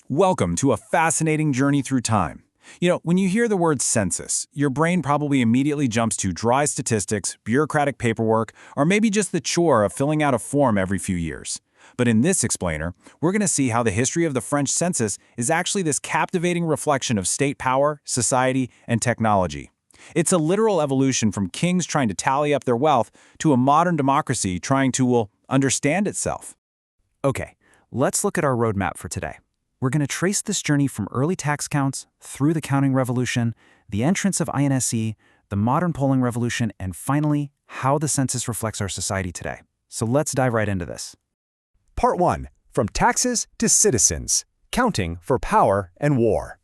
Welcome to a fascinating journey through time. When you hear the word census, your brain probably immediately jumps to dry statistics, bureaucratic paperwork, or maybe just the chore of filling out a form every few years. But in this explainer, we're going to see how the history of the French census is actually this captivating reflection of state power, society, and technology. It's a literal evolution from kings trying to tally up their wealth to a modern democracy trying to, understand itself. Okay, let's look at our roadmap for today. We're going to trace this journey from early tax counts, through the counting revolution, the entrance of INSE, the modern polling revolution, and finally, how the census reflects our society today. So let's dive right into this. Part 1. From Taxes to Citizens. Counting for Power and War.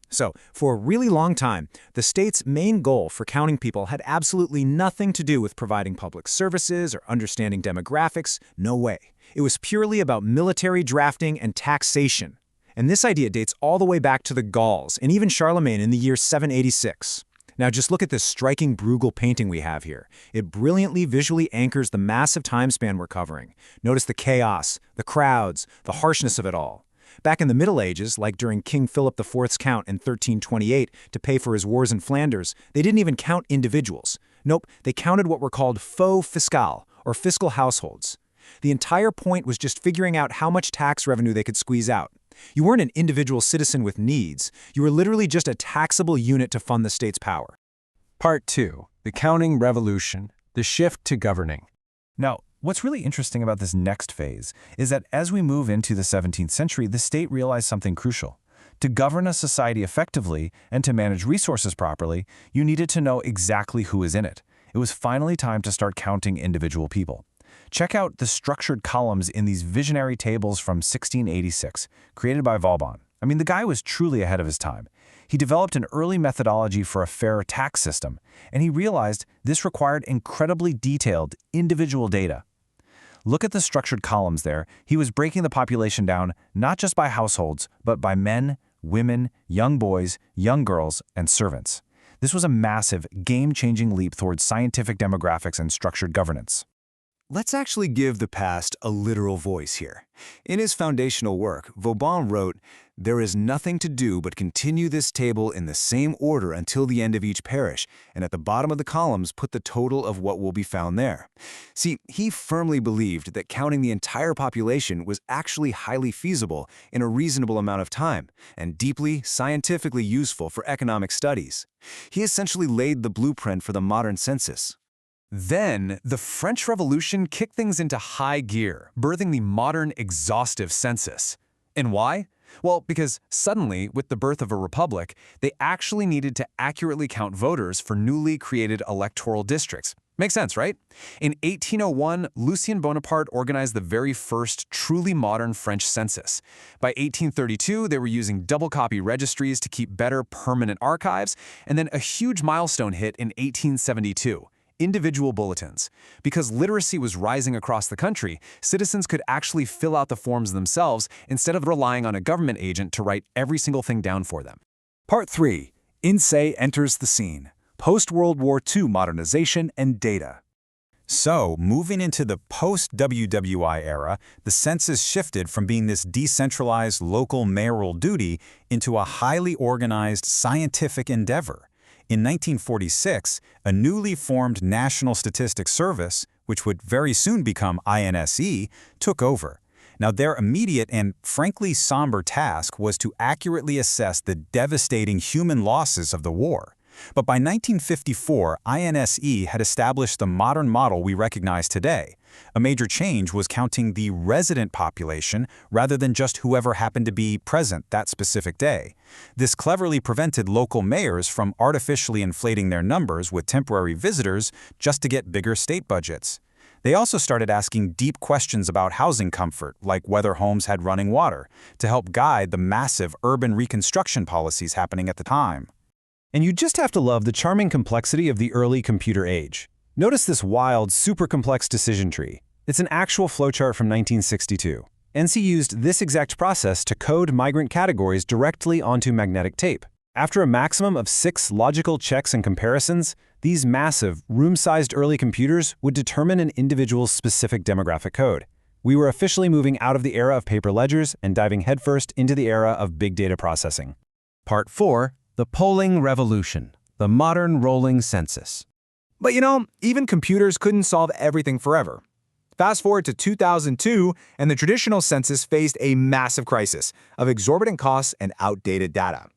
So, for a really long time, the state's main goal for counting people had absolutely nothing to do with providing public services or understanding demographics. No way. It was purely about military drafting and taxation. And this idea dates all the way back to the Gauls and even Charlemagne in the year 786. Now just look at this striking Bruegel painting we have here. It brilliantly visually anchors the massive time span we're covering. Notice the chaos, the crowds, the harshness of it all. Back in the Middle Ages, like during King Philip IV's count in 1328 to pay for his wars in Flanders, they didn't even count individuals. Nope, they counted what were called faux fiscales, or fiscal households. The entire point was just figuring out how much tax revenue they could squeeze out. You weren't an individual citizen with needs. You were literally just a taxable unit to fund the state's power. Part 2. The Counting Revolution. The Shift to Governing. Now, what's really interesting about this next phase is that as we move into the 17th century, the state realized something crucial. To govern a society effectively and to manage resources properly, you needed to know exactly who is in it. It was finally time to start counting individual people. Check out the structured columns in these visionary tables from 1686, created by Vauban. The guy was truly ahead of his time. He developed an early methodology for a fair tax system, and he realized this required incredibly detailed, individual data. Look at the structured columns there. He was breaking the population down not just by households, but by men, women, young boys, young girls, and servants. This was a massive, game-changing leap towards scientific demographics and structured governance. Let's actually give the past a literal voice here. In his foundational work, Vauban wrote, "There is nothing to do but continue this table in the same order until the end of each parish, and at the bottom of the columns put the total of what will be found there." See, he firmly believed that counting the entire population was actually highly feasible in a reasonable amount of time, and deeply, scientifically useful for economic studies. He essentially laid the blueprint for the modern census. Then, the French Revolution kicked things into high gear, birthing the modern exhaustive census. And why? Well, because suddenly, with the birth of a republic, they actually needed to accurately count voters for newly created electoral districts. Makes sense, right? In 1801, Lucien Bonaparte organized the very first truly modern French census. By 1832, they were using double-copy registries to keep better permanent archives, and then a huge milestone hit in 1872. Individual bulletins. Because literacy was rising across the country, citizens could actually fill out the forms themselves instead of relying on a government agent to write every single thing down for them. Part 3. INSEE enters the scene. Post-World War II modernization and data. So, moving into the post-WWI era, the census shifted from being this decentralized local mayoral duty into a highly organized scientific endeavor. In 1946, a newly formed National Statistics Service, which would very soon become INSE, took over. Now, their immediate and frankly somber task was to accurately assess the devastating human losses of the war. But by 1954, INSE had established the modern model we recognize today. A major change was counting the resident population rather than just whoever happened to be present that specific day. This cleverly prevented local mayors from artificially inflating their numbers with temporary visitors just to get bigger state budgets. They also started asking deep questions about housing comfort, like whether homes had running water, to help guide the massive urban reconstruction policies happening at the time. And you just have to love the charming complexity of the early computer age. Notice this wild, super complex decision tree. It's an actual flowchart from 1962. NC used this exact process to code migrant categories directly onto magnetic tape. After a maximum of 6 logical checks and comparisons, these massive, room-sized early computers would determine an individual's specific demographic code. We were officially moving out of the era of paper ledgers and diving headfirst into the era of big data processing. Part 4, the polling revolution, the modern rolling census. But even computers couldn't solve everything forever. Fast forward to 2002, and the traditional census faced a massive crisis of exorbitant costs and outdated data.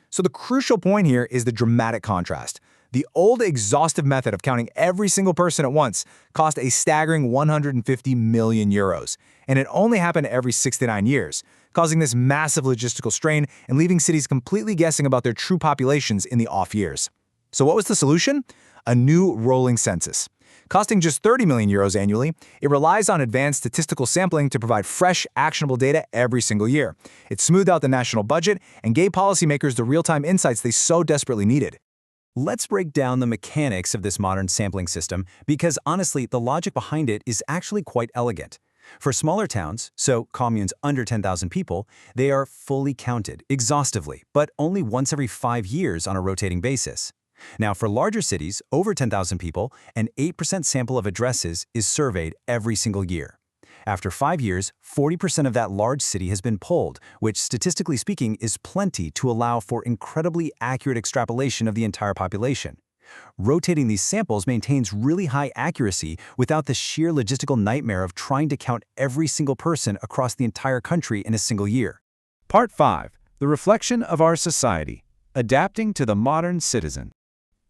So the crucial point here is the dramatic contrast. The old exhaustive method of counting every single person at once cost a staggering 150 million euros, and it only happened every 6 to 9 years, causing this massive logistical strain and leaving cities completely guessing about their true populations in the off years. So what was the solution? A new rolling census. Costing just 30 million euros annually, it relies on advanced statistical sampling to provide fresh, actionable data every single year. It smoothed out the national budget and gave policymakers the real-time insights they so desperately needed. Let's break down the mechanics of this modern sampling system because honestly, the logic behind it is actually quite elegant. For smaller towns, so communes under 10,000 people, they are fully counted, exhaustively, but only once every 5 years on a rotating basis. Now, for larger cities, over 10,000 people, an 8% sample of addresses is surveyed every single year. After 5 years, 40% of that large city has been polled, which statistically speaking is plenty to allow for incredibly accurate extrapolation of the entire population. Rotating these samples maintains really high accuracy without the sheer logistical nightmare of trying to count every single person across the entire country in a single year. Part 5. The reflection of our society. Adapting to the modern citizen.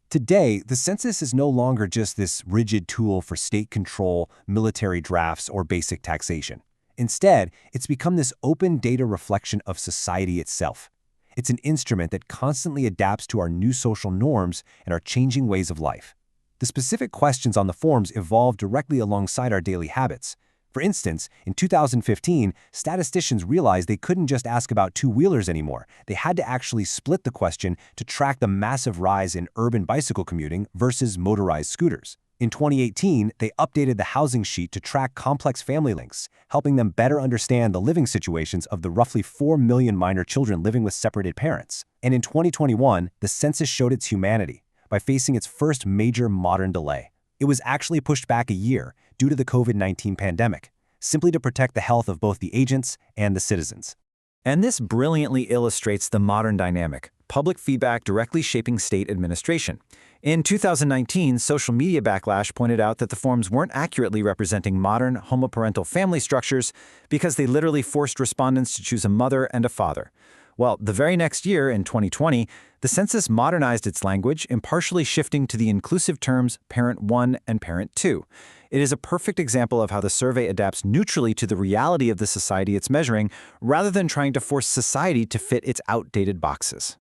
Today, the census is no longer just this rigid tool for state control, military drafts, or basic taxation. Instead, it's become this open data reflection of society itself. It's an instrument that constantly adapts to our new social norms and our changing ways of life. The specific questions on the forms evolve directly alongside our daily habits. For instance, in 2015, statisticians realized they couldn't just ask about two-wheelers anymore. They had to actually split the question to track the massive rise in urban bicycle commuting versus motorized scooters. In 2018, they updated the housing sheet to track complex family links, helping them better understand the living situations of the roughly 4 million minor children living with separated parents. And in 2021, the census showed its humanity by facing its first major modern delay. It was actually pushed back a year due to the COVID-19 pandemic, simply to protect the health of both the agents and the citizens. And this brilliantly illustrates the modern dynamic, public feedback directly shaping state administration. In 2019, social media backlash pointed out that the forms weren't accurately representing modern homoparental family structures because they literally forced respondents to choose a mother and a father. Well, the very next year, in 2020, the census modernized its language, impartially shifting to the inclusive terms Parent 1 and Parent 2. It is a perfect example of how the survey adapts neutrally to the reality of the society it's measuring, rather than trying to force society to fit its outdated boxes.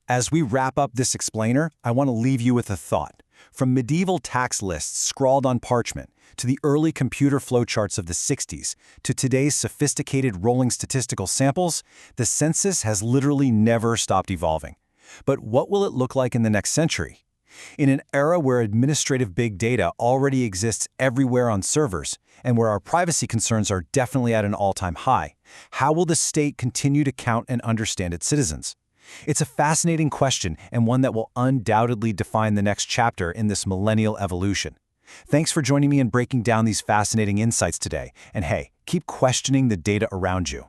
As we wrap up this explainer, I want to leave you with a thought. From medieval tax lists scrawled on parchment, to the early computer flowcharts of the 60s, to today's sophisticated rolling statistical samples, the census has literally never stopped evolving. But what will it look like in the next century? In an era where administrative big data already exists everywhere on servers, and where our privacy concerns are definitely at an all-time high, how will the state continue to count and understand its citizens? It's a fascinating question and one that will undoubtedly define the next chapter in this millennial evolution. Thanks for joining me in breaking down these fascinating insights today. And hey, keep questioning the data around you.